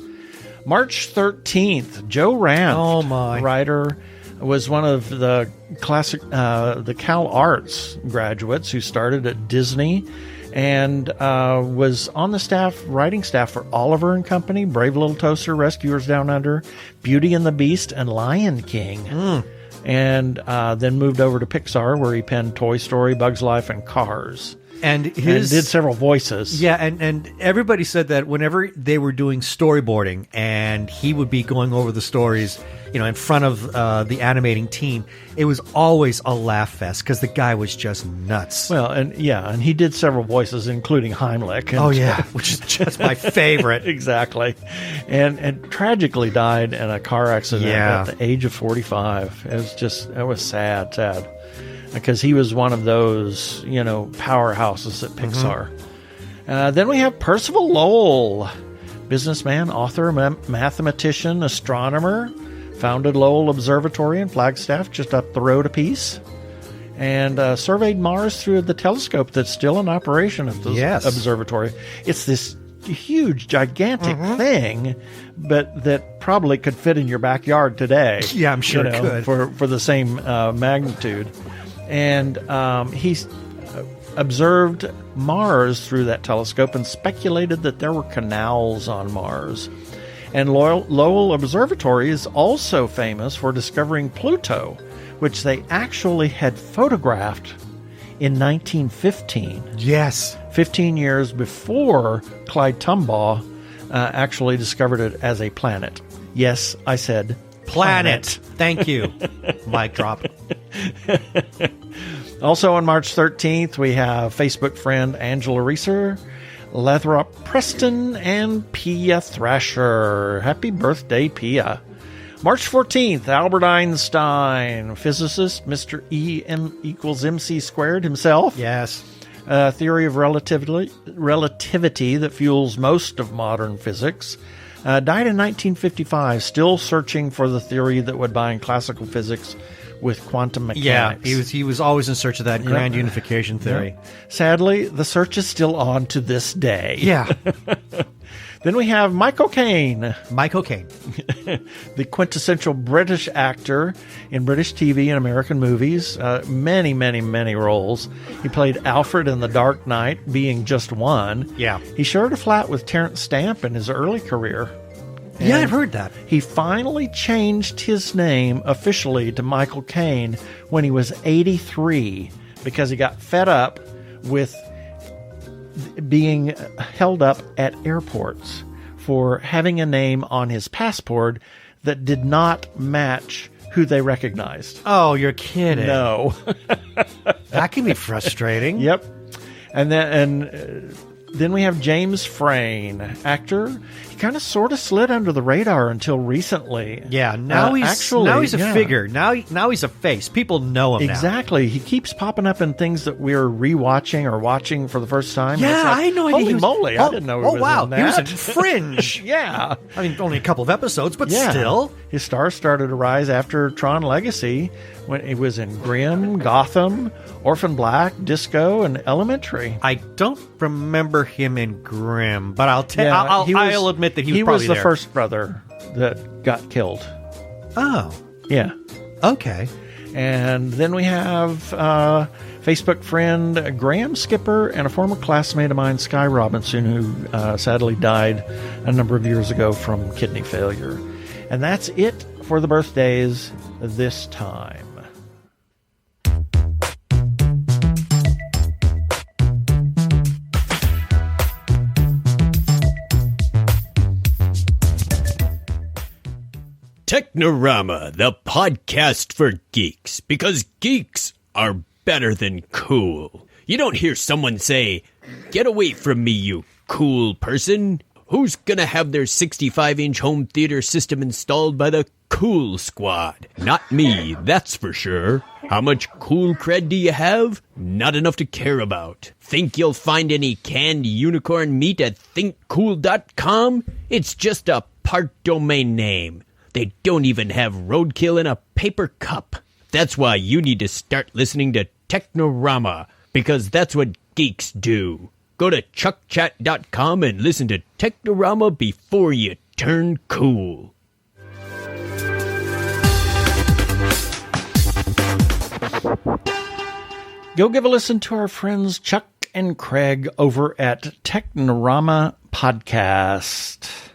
March 13th, Joe Ranft, writer, was one of the the Cal Arts graduates who started at Disney and was on the writing staff for Oliver and Company, Brave Little Toaster, Rescuers Down Under, Beauty and the Beast, and Lion King. And then moved over to Pixar, where he penned Toy Story, Bug's Life, and Cars. And did several voices. Yeah, and everybody said that whenever they were doing storyboarding and he would be going over the stories, in front of the animating team, it was always a laugh fest because the guy was just nuts. Well, and he did several voices, including Heimlich. Which is just my favorite. Exactly. And tragically died in a car accident at the age of 45. It was sad. Because he was one of those, powerhouses at Pixar. Then we have Percival Lowell, businessman, author, mathematician, astronomer, founded Lowell Observatory in Flagstaff, just up the road a piece, and surveyed Mars through the telescope that's still in operation at the observatory. It's this huge, gigantic thing, but that probably could fit in your backyard today. Yeah, I'm sure it could. For the same magnitude. And he observed Mars through that telescope and speculated that there were canals on Mars. And Lowell Observatory is also famous for discovering Pluto, which they actually had photographed in 1915. Yes. 15 years before Clyde Tombaugh actually discovered it as a planet. Yes, I said planet. Thank you. Mic drop. Also on March 13th, we have Facebook friend Angela Reeser, Lathrop Preston, and Pia Thrasher. Happy birthday, Pia. March 14th, Albert Einstein, physicist, Mr. E equals MC squared himself. Yes. Theory of relativity that fuels most of modern physics. Died in 1955, still searching for the theory that would bind classical physics with quantum mechanics. Yeah, he was always in search of that grand unification theory. Yeah. Sadly, the search is still on to this day. Yeah. Then we have Michael Caine. Michael Caine. The quintessential British actor in British TV and American movies. Many, many, many roles. He played Alfred in The Dark Knight, being just one. Yeah. He shared a flat with Terence Stamp in his early career. Yeah, I've heard that. He finally changed his name officially to Michael Caine when he was 83 because he got fed up with being held up at airports for having a name on his passport that did not match who they recognized. Oh, you're kidding. No. That can be frustrating. Yep. And then we have James Frain, actor. He kind of sort of slid under the radar until recently. Yeah, now he's a figure. Now he's a face. People know him exactly. He keeps popping up in things that we're rewatching or watching for the first time. Yeah, I had no idea. Holy moly, I didn't know he was in that. He was in Fringe. Yeah. I mean, only a couple of episodes, but still. His stars started to rise after Tron Legacy when he was in Grimm, Gotham, Orphan Black, Disco, and Elementary. I don't remember him in Grimm, but I'll admit that he was the first brother that got killed. Oh. Yeah. Okay. And then we have Facebook friend Graham Skipper and a former classmate of mine, Sky Robinson, who sadly died a number of years ago from kidney failure. And that's it for the birthdays this time. Technorama, the podcast for geeks, because geeks are better than cool. You don't hear someone say, "Get away from me, you cool person." Who's gonna have their 65-inch home theater system installed by the Cool Squad? Not me, that's for sure. How much cool cred do you have? Not enough to care about. Think you'll find any canned unicorn meat at thinkcool.com? It's just a part domain name. They don't even have roadkill in a paper cup. That's why you need to start listening to Technorama, because that's what geeks do. Go to chuckchat.com and listen to Technorama before you turn cool. Go give a listen to our friends Chuck and Craig over at Technorama Podcast.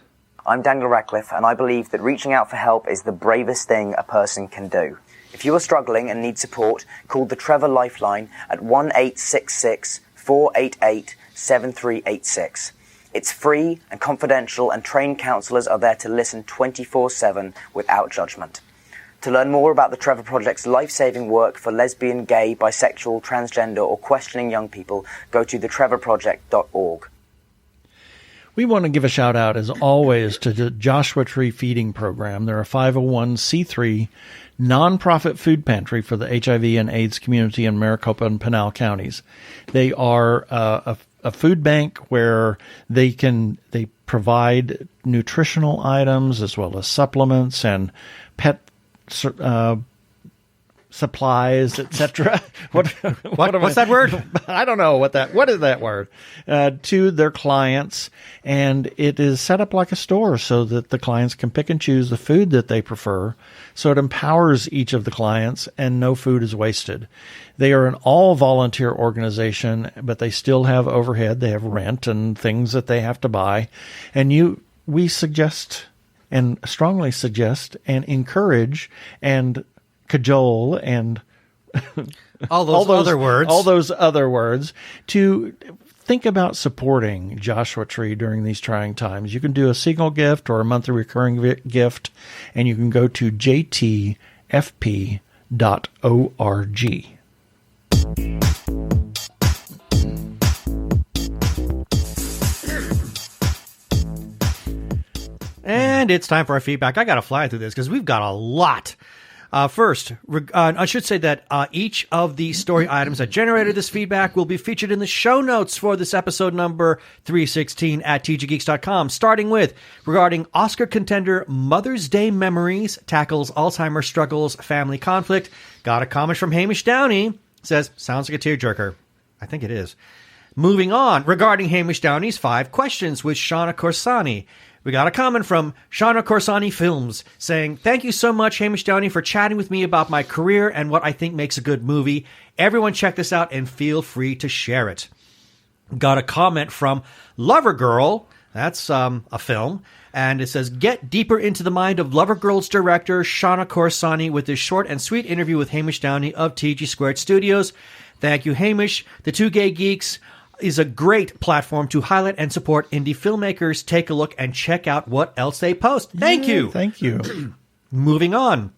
I'm Daniel Radcliffe, and I believe that reaching out for help is the bravest thing a person can do. If you are struggling and need support, call the Trevor Lifeline at 1-866-488-7386. It's free and confidential, and trained counsellors are there to listen 24/7 without judgment. To learn more about the Trevor Project's life-saving work for lesbian, gay, bisexual, transgender, or questioning young people, go to thetrevorproject.org. We want to give a shout out, as always, to the Joshua Tree Feeding Program. They're a 501c3 nonprofit food pantry for the HIV and AIDS community in Maricopa and Pinal counties. They are a food bank where they provide nutritional items as well as supplements and pet supplies, etc. What's that word? I don't know what is that word, to their clients. And it is set up like a store so that the clients can pick and choose the food that they prefer. So it empowers each of the clients and no food is wasted. They are an all volunteer organization, but they still have overhead. They have rent and things that they have to buy. And we suggest and strongly suggest and encourage and cajole and all those other words to think about supporting Joshua Tree during these trying times. You can do a single gift or a monthly recurring gift, and you can go to jtfp.org. And it's time for our feedback. I got to fly through this because we've got a lot. First, I should say that each of the story items that generated this feedback will be featured in the show notes for this episode number 316 at tggeeks.com, starting with, regarding Oscar contender Mother's Day Memories, tackles Alzheimer's struggles, family conflict. Got a comment from Hamish Downey. Says, sounds like a tearjerker. I think it is. Moving on, regarding Hamish Downey's 5 questions with Shauna Corsani. We got a comment from Shauna Corsani Films saying, thank you so much, Hamish Downey, for chatting with me about my career and what I think makes a good movie. Everyone check this out and feel free to share it. Got a comment from Lover Girl. That's a film. And it says, get deeper into the mind of Lover Girl's director, Shauna Corsani, with this short and sweet interview with Hamish Downey of TG Squared Studios. Thank you, Hamish. The Two Gay Geeks is a great platform to highlight and support indie filmmakers. Take a look and check out what else they post. Thank you. Thank you. Moving on.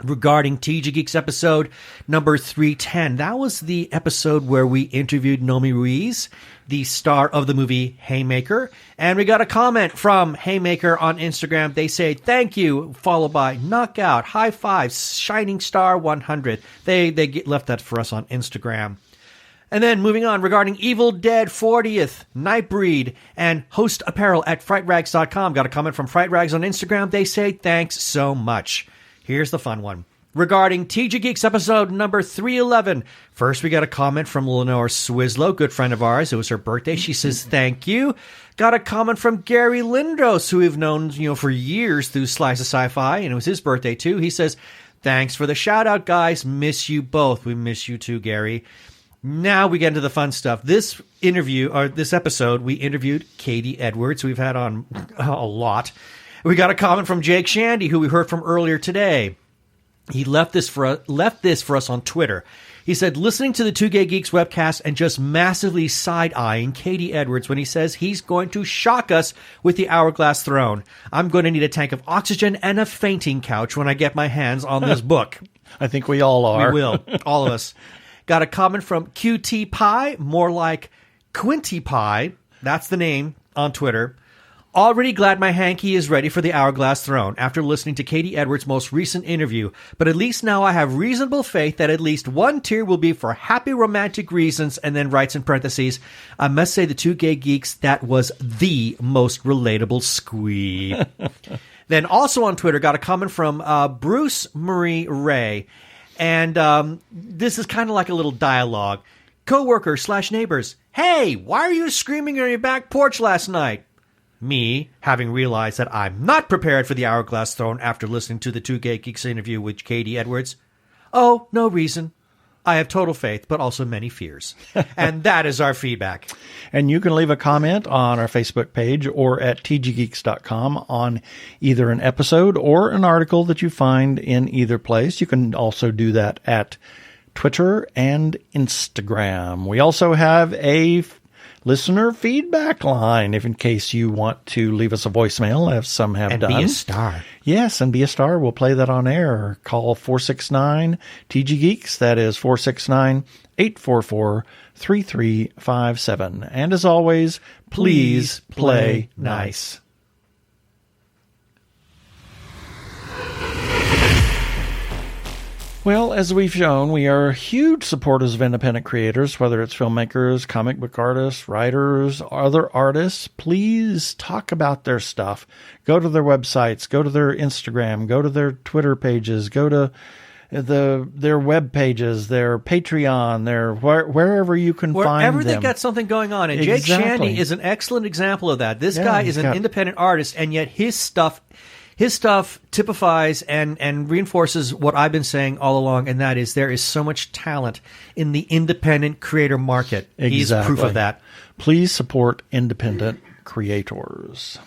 Regarding TG Geeks episode number 310. That was the episode where we interviewed Nomi Ruiz, the star of the movie Haymaker. And we got a comment from Haymaker on Instagram. They say, thank you, followed by knockout, high five, shining star 100. They left that for us on Instagram. And then moving on, regarding Evil Dead 40th, Nightbreed, and Host Apparel at FrightRags.com. Got a comment from Fright Rags on Instagram. They say, thanks so much. Here's the fun one. Regarding TG Geeks episode number 311. First, we got a comment from Lenore Swislow, good friend of ours. It was her birthday. She says, thank you. Got a comment from Gary Lindros, who we've known, for years through Slice of Sci-Fi, and it was his birthday too. He says, Thanks for the shout-out, guys. Miss you both. We miss you too, Gary. Now we get into the fun stuff. This episode, we interviewed Katie Edwards, who we've had on a lot. We got a comment from Jake Shandy, who we heard from earlier today. He left this for us on Twitter. He said, listening to the Two Gay Geeks webcast and just massively side-eyeing Katie Edwards when he says he's going to shock us with the Hourglass Throne. I'm going to need a tank of oxygen and a fainting couch when I get my hands on this book. I think we all are. We will. All of us. Got a comment from QT Pie, more like Quinty Pie. That's the name on Twitter. Already glad my hanky is ready for the Hourglass Throne after listening to Katie Edwards' most recent interview, but at least now I have reasonable faith that at least one tier will be for happy romantic reasons, and then writes in parentheses, I must say the Two Gay Geeks, that was the most relatable squeeb. Then also on Twitter, got a comment from Bruce Marie Ray, and this is kind of like a little dialogue. Coworkers/neighbors, hey, why are you screaming on your back porch last night? Me, having realized that I'm not prepared for the Hourglass Throne after listening to the Two Gay Geeks interview with Katie Edwards. Oh, no reason. I have total faith, but also many fears. And that is our feedback. And you can leave a comment on our Facebook page or at tggeeks.com on either an episode or an article that you find in either place. You can also do that at Twitter and Instagram. We also have a listener feedback line, if in case you want to leave us a voicemail, as some have and done. And be a star. Yes, and be a star. We'll play that on air. Call 469-TG-GEEKS. That is 469-844-3357. And as always, please play nice. Well, as we've shown, we are huge supporters of independent creators, whether it's filmmakers, comic book artists, writers, other artists. Please talk about their stuff. Go to their websites, go to their Instagram, go to their Twitter pages, go to their web pages, their Patreon, their wherever you can find them. Wherever they've got something going on. And Jake Shandy is an excellent example of that. This guy is an independent artist, and yet his stuff typifies and reinforces what I've been saying all along, and that is there is so much talent in the independent creator market. Exactly. He's proof of that. Please support independent creators.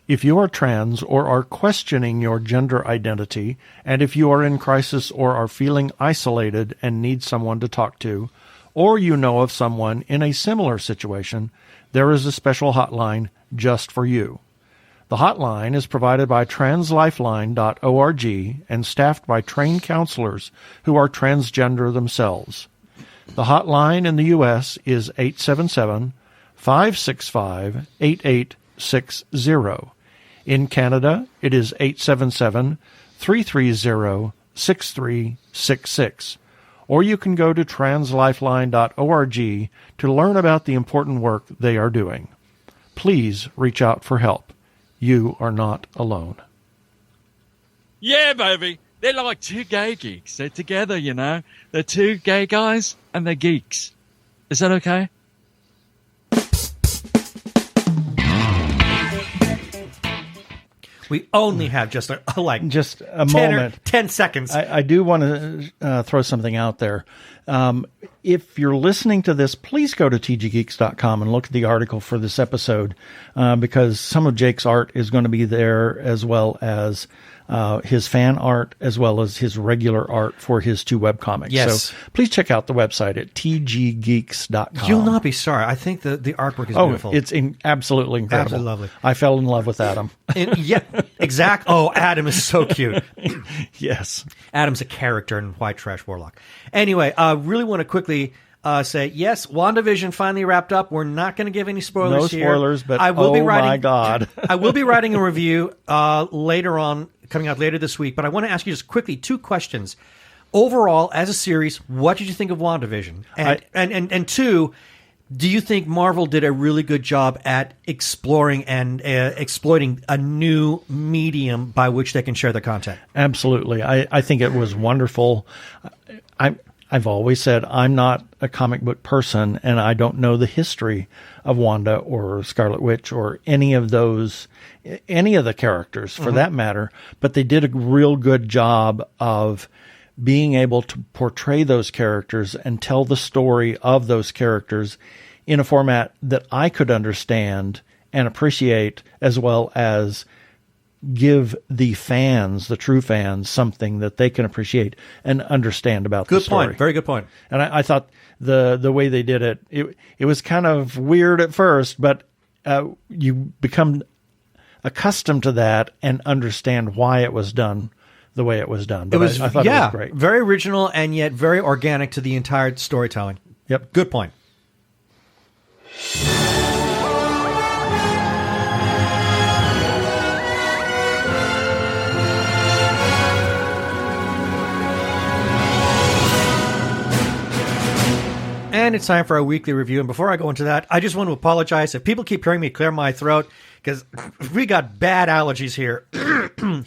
If you are trans or are questioning your gender identity, and if you are in crisis or are feeling isolated and need someone to talk to, or you know of someone in a similar situation, there is a special hotline just for you. The hotline is provided by translifeline.org and staffed by trained counselors who are transgender themselves. The hotline in the U.S. is 877-565-8860. In Canada, it is 877-330-6366. Or you can go to translifeline.org to learn about the important work they are doing. Please reach out for help. You are not alone. Yeah, baby. They're like two gay geeks. They're together, you know. They're two gay guys and they're geeks. Is that okay? We only have just a moment. 10 seconds. I do want to throw something out there. If you're listening to this, please go to tggeeks.com and look at the article for this episode, because some of Jake's art is going to be there, as well as his fan art, as well as his regular art for his two webcomics. Yes. So please check out the website at tggeeks.com. You'll not be sorry. I think the artwork is beautiful. It's absolutely incredible. Absolutely lovely. I fell in love with Adam. Yeah, exactly. Oh, Adam is so cute. Yes. Adam's a character in White Trash Warlock. Anyway, really want to quickly say, yes, WandaVision finally wrapped up. We're not going to give any spoilers here. No spoilers, but I will be writing, my God. I will be writing a review later on, coming out later this week. But I want to ask you just quickly two questions. Overall, as a series, what did you think of WandaVision? And two, do you think Marvel did a really good job at exploring and exploiting a new medium by which they can share their content? Absolutely. I think it was wonderful. I I've always said I'm not a comic book person, and I don't know the history of Wanda or Scarlet Witch or any of the characters for that matter, but they did a real good job of being able to portray those characters and tell the story of those characters in a format that I could understand and appreciate, as well as give the fans, the true fans, something that they can appreciate and understand about the story. Good point. Very good point. And I thought the way they did it was kind of weird at first, but you become accustomed to that and understand why it was done the way it was done. But I thought it was great. Very original and yet very organic to the entire storytelling. Yep. Good point. And it's time for our weekly review. And before I go into that, I just want to apologize if people keep hearing me clear my throat, because we got bad allergies here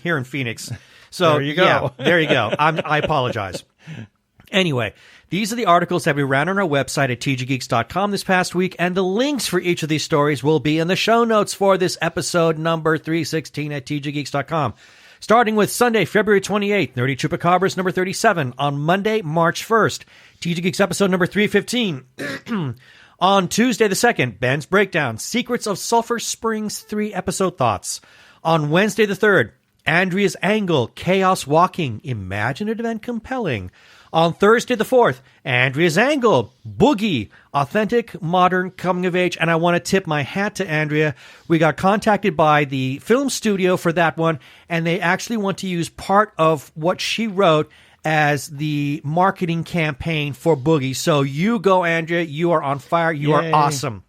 here in Phoenix. So there you go. Yeah, there you go. I apologize. Anyway, these are the articles that we ran on our website at tggeeks.com this past week, and the links for each of these stories will be in the show notes for this episode number 316 at tggeeks.com. Starting with Sunday, February 28th, Nerdy Chupacabras number 37. On Monday, March 1st, TG Geeks episode number 315. On Tuesday the 2nd, Ben's Breakdown, Secrets of Sulphur Springs 3 episode thoughts. On Wednesday the 3rd, Andrea's Angle, Chaos Walking, Imaginative and Compelling. On Thursday the 4th, Andrea's Angle, Boogie, Authentic, Modern, Coming of Age. And I want to tip my hat to Andrea. We got contacted by the film studio for that one, and they actually want to use part of what she wrote as the marketing campaign for Boogie. So you go, Andrea. You are on fire. You are awesome.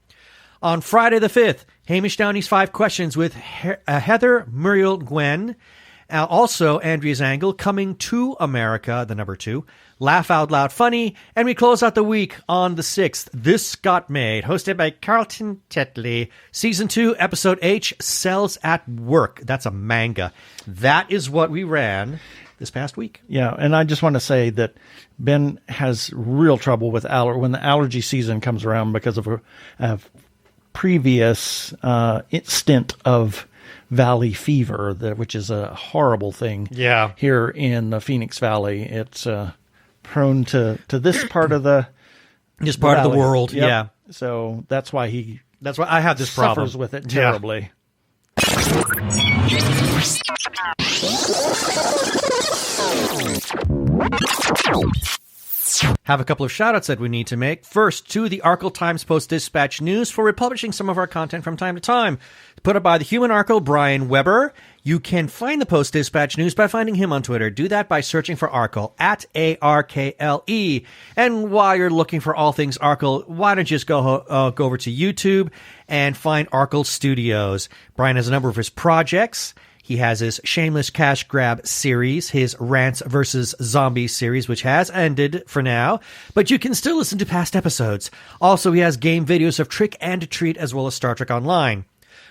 On Friday the 5th, Hamish Downey's 5 Questions with Heather Muriel Gwen. Also, Andrea's Angle, Coming to America, the number 2. Laugh Out Loud Funny. And we close out the week on the 6th. This Got Made, hosted by Carlton Tetley. Season 2, Episode H, Cells at Work. That's a manga. That is what we ran this past week. Yeah, and I just want to say that Ben has real trouble with when the allergy season comes around because of a previous stint of valley fever, which is a horrible thing. Yeah. Here in the Phoenix Valley, it's prone to this part of the of the world. Yep. Yeah. So that's why I have this problem. Suffers with it terribly. Have a couple of shout-outs that we need to make. First, to the Arkle Times Post-Dispatch News for republishing some of our content from time to time. Put up by the human Arkle, Brian Weber. You can find the Post-Dispatch News by finding him on Twitter. Do that by searching for Arkle, at ARKLE. And while you're looking for all things Arkle, why don't you just go over to YouTube and find Arkle Studios. Brian has a number of his projects. He has his Shameless Cash Grab series, his Rants vs. Zombies series, which has ended for now, but you can still listen to past episodes. Also, he has game videos of Trick and Treat as well as Star Trek Online.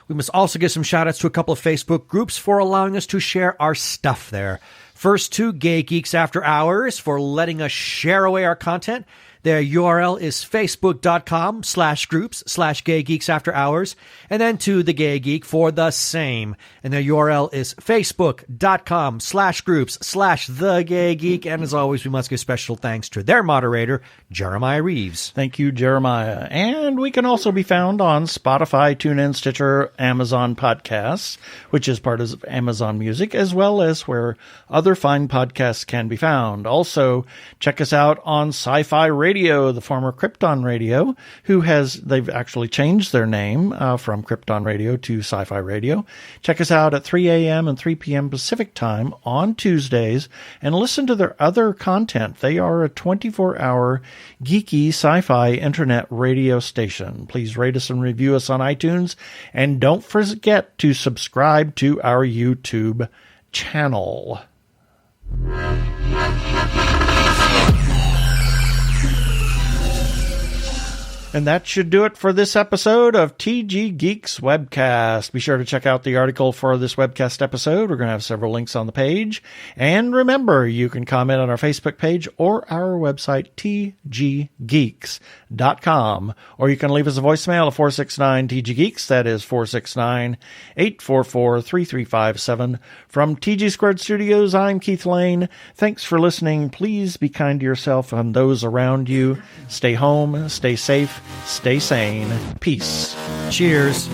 We must also give some shout-outs to a couple of Facebook groups for allowing us to share our stuff there. First, Two Gay Geeks After Hours for letting us share away our content. Their URL is facebook.com/groups/Gay Geeks After Hours. And then to The Gay Geek for the same. And their URL is facebook.com/groups/The Gay Geek. And as always, we must give special thanks to their moderator, Jeremiah Reeves. Thank you, Jeremiah. And we can also be found on Spotify, TuneIn, Stitcher, Amazon Podcasts, which is part of Amazon Music, as well as where other fine podcasts can be found. Also, check us out on Sci-Fi Radio, the former Krypton Radio, they've actually changed their name from Krypton Radio to Sci-Fi Radio. Check us out at 3 a.m. and 3 p.m. Pacific Time on Tuesdays and listen to their other content. They are a 24-hour geeky sci-fi internet radio station. Please rate us and review us on iTunes, and don't forget to subscribe to our YouTube channel. And that should do it for this episode of TG Geeks Webcast. Be sure to check out the article for this webcast episode. We're going to have several links on the page. And remember, you can comment on our Facebook page or our website, tggeeks.com. Or you can leave us a voicemail at 469-TG-GEEKS. That is 469-844-3357. From TG Squared Studios, I'm Keith Lane. Thanks for listening. Please be kind to yourself and those around you. Stay home, stay safe, stay sane. Peace. Cheers.